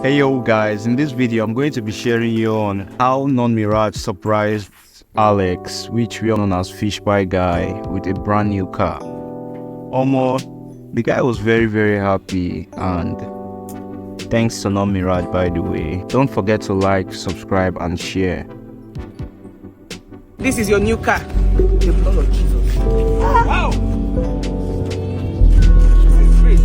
Hey yo guys, in this video I'm going to be sharing you on how non-mirage surprised Alex, which we are known as Fish Pie Guy, with a brand new car. The guy was very happy, and thanks to non-mirage, by the way. Don't forget to like, subscribe and share. This is your new car. The blood of Jesus. Wow! This is great.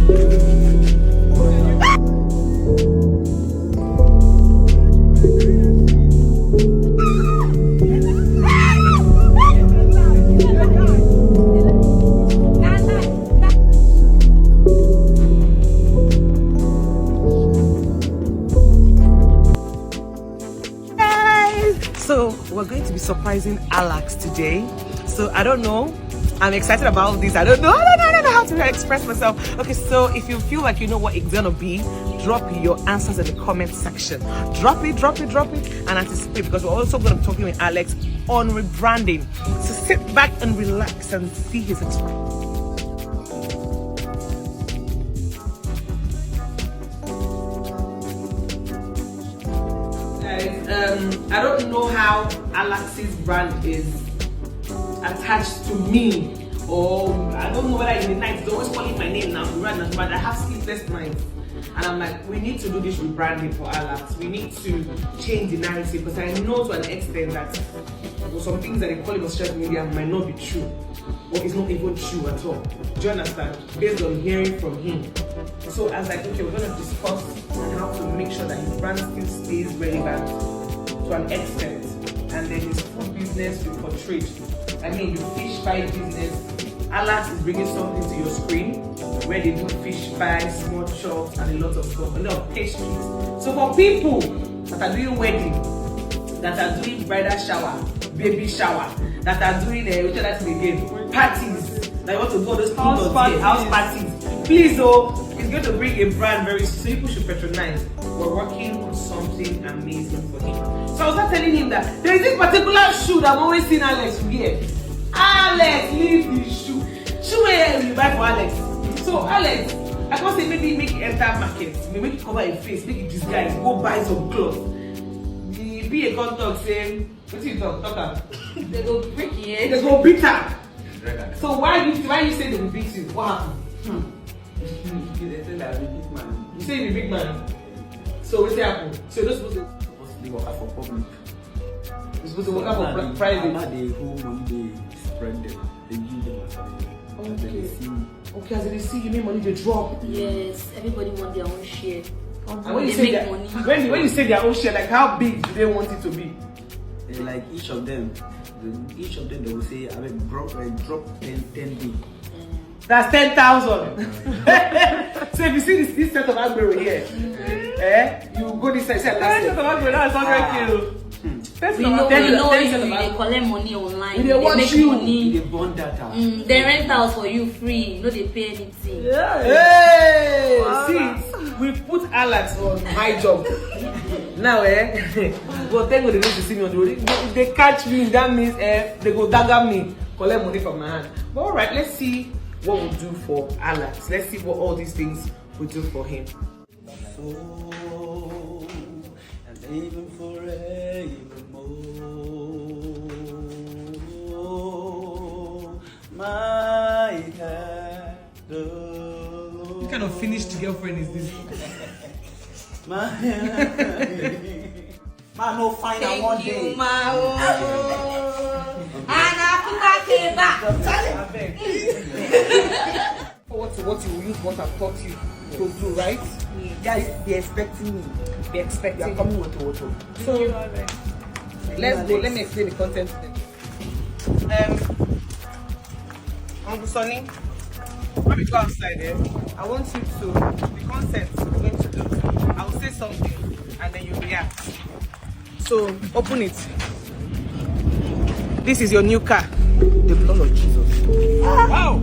So we're going to be surprising Alex today. So I don't know. I'm excited about this. I don't know how to express myself. Okay, so if you feel like you know what it's gonna be, drop your answers in the comment section. Drop it, and anticipate, because we're also gonna be talking with Alex on rebranding. So sit back and relax and see his expression. I don't know how Alex's brand is attached to me, or I don't know whether in the night they always calling my name now, but I have sleepless nights, and I'm like, we need to do this rebranding for Alex. We need to change the narrative, because I know to an extent that some things that they call him on social media might not be true, or it's not even true at all. Do you understand? Based on hearing from him. So I was like, okay, we're going to discuss on how to make sure that his brand still stays relevant to an extent, and then his food business will portray. I mean, the fish pie business, Alex is bringing something to your screen where they do fish pie, small chops, and a lot of stuff, a lot of pastries. So for people that are doing wedding, that are doing bridal shower, baby shower, that are doing parties, that want to go those house parties, please he's going to bring a brand very soon, so people should patronize. We're working on something amazing for him. So I was not telling him that there is this particular shoe that I'm always seeing Alex wear. Alex, leave the shoe. Shoe where you buy for Alex. So Alex, I can't say maybe make it enter market, maybe make it cover your face, make it disguise, go buy some clothes. The be a contact saying, what's it talk? They go break it. They go beat her. So why you say they will beat you? What happened? They say that I'm a big man. You say you're a big man. So what's happened? So you're not supposed They work for public. You're supposed to work out for private. Now they hold money, they spread them, they give them as well. And then they see me. Okay, as they see you make money, they drop. Yes, everybody want their own share. And when you say that, when you say their own share, like how big do they want it to be? Like each of them they will say, I mean, drop 10 big. That's 10,000. So if you see this set of Agbero here, you go this side, set of Agbero, that's 100 We know you, they collect money online. They watch make you. money. They burn data. They rent house for you free. No, they pay anything. Hey, see, we put Alex on my job. Now, but thank God they need to see me on the road. If they catch me, that means they go dagger me, collect money from my hand. But all right, let's see what we'll do for Alex. Let's see what all these things will do for him. So, and even forevermore, my head. What kind of finished girlfriend is this? My man, no find out one day. What you will use, what I've taught you to do, right? Guys, they're expecting me. Be expecting. You're coming with water. So let's go. Let me explain the content today. Uncle Sonny, when we go outside, I want you to the content we're going to do. I will say something and then you react. So open it. This is your new car. The blood of Jesus. Wow!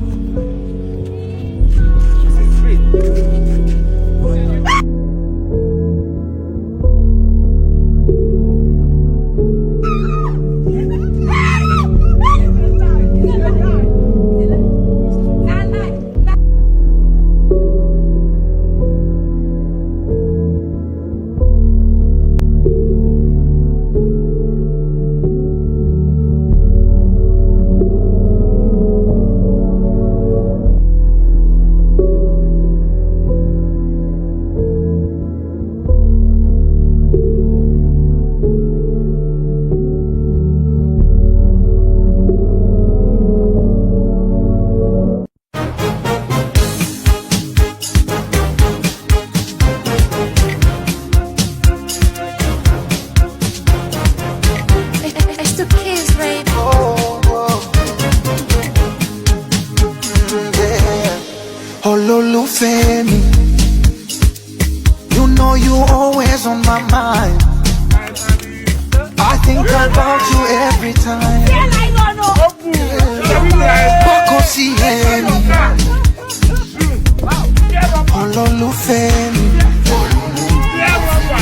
This is great. You know you always on my mind. I think about you every time. Boko Sieni, Ololufemi.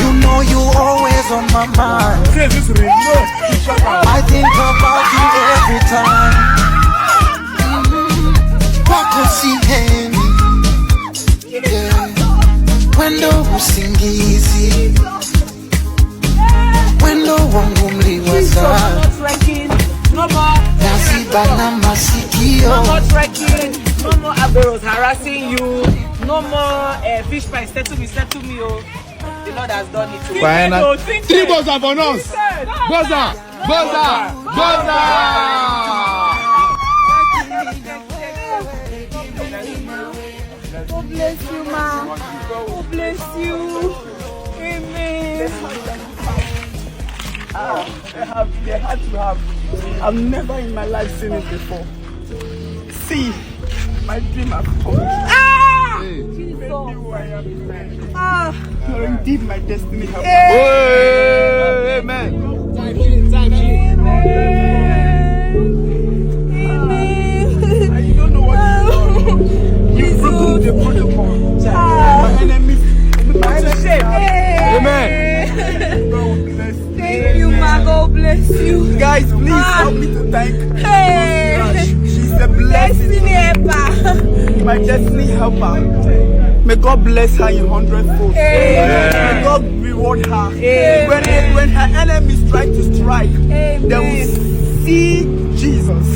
You know you always on my mind. I think about you every time. Boko Sieni, Wendo usingizi, Wendo wangu mliwaza. No more. Nasibana masikio. No more trekking. No more Aberos harassing you. No more fish pie. Settle me, oh. The Lord has done it. Three Boza for us. Boza. God bless you, ma. God bless you. Amen. They had to have. I've never in my life seen it before. See, my dream has come. Indeed, my destiny has come. Amen. I don't know what you've broken the protocol. My enemies. Amen. Thank you, ma. God bless you. Guys, please help me to thank Hey. She's a blessing. Destiny helper. My destiny helper. May God bless her in 100-fold. May God reward her. When her enemies try to strike, they will see Jesus.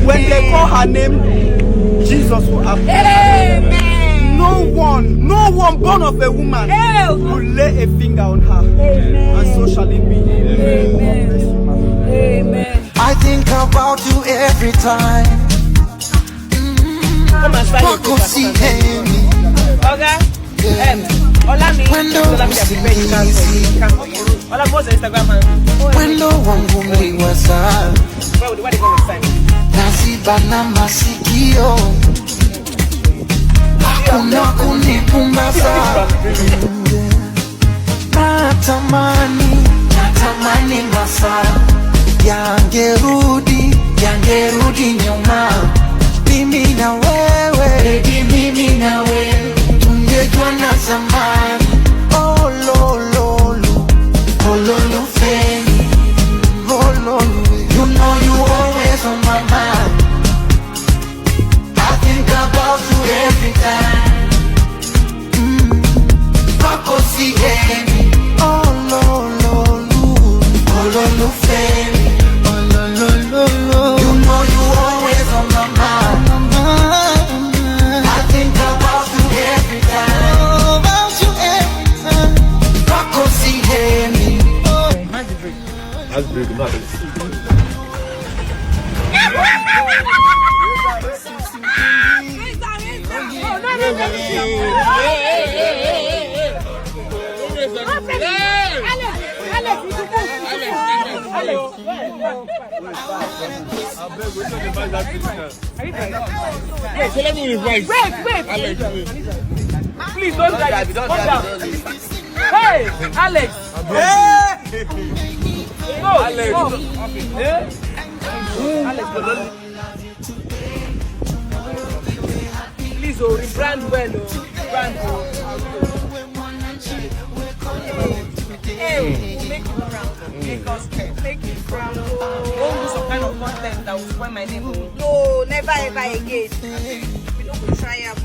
When they call her name, Jesus will appear. No one born of a woman will lay a finger on her. And so shall it be. Amen. I think about you every time. Boko Sieni, Okay. Wendo usingizi, Wendo wangu mliwaza. Nasibana masikio, hakuna kunipumbaza. Natamani masaa yangerudi nyuma. Mimi na wewe tungejua na zamani. Ololufeni, you know you always on my mind. I think about you every time. Boko Sieni, Ololufeni, you know you always on my mind. I think about you every time. Boko Sieni. That's big, not Wait. Please don't drive. Hey, Alex. Go. Alex, please, rebrand well. Hey, make it proud. Make us proud. Don't do some kind of content that will spoil my name. No, never ever again. We don't try it.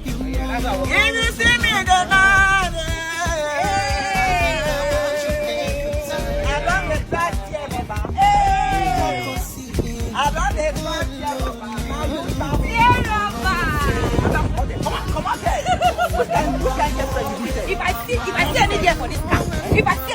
Can you see me the man? I don't get back here, Baba. I don't get back here, Baba. Now you stop here, Baba. Come on, there. If I see any there for this car, if I see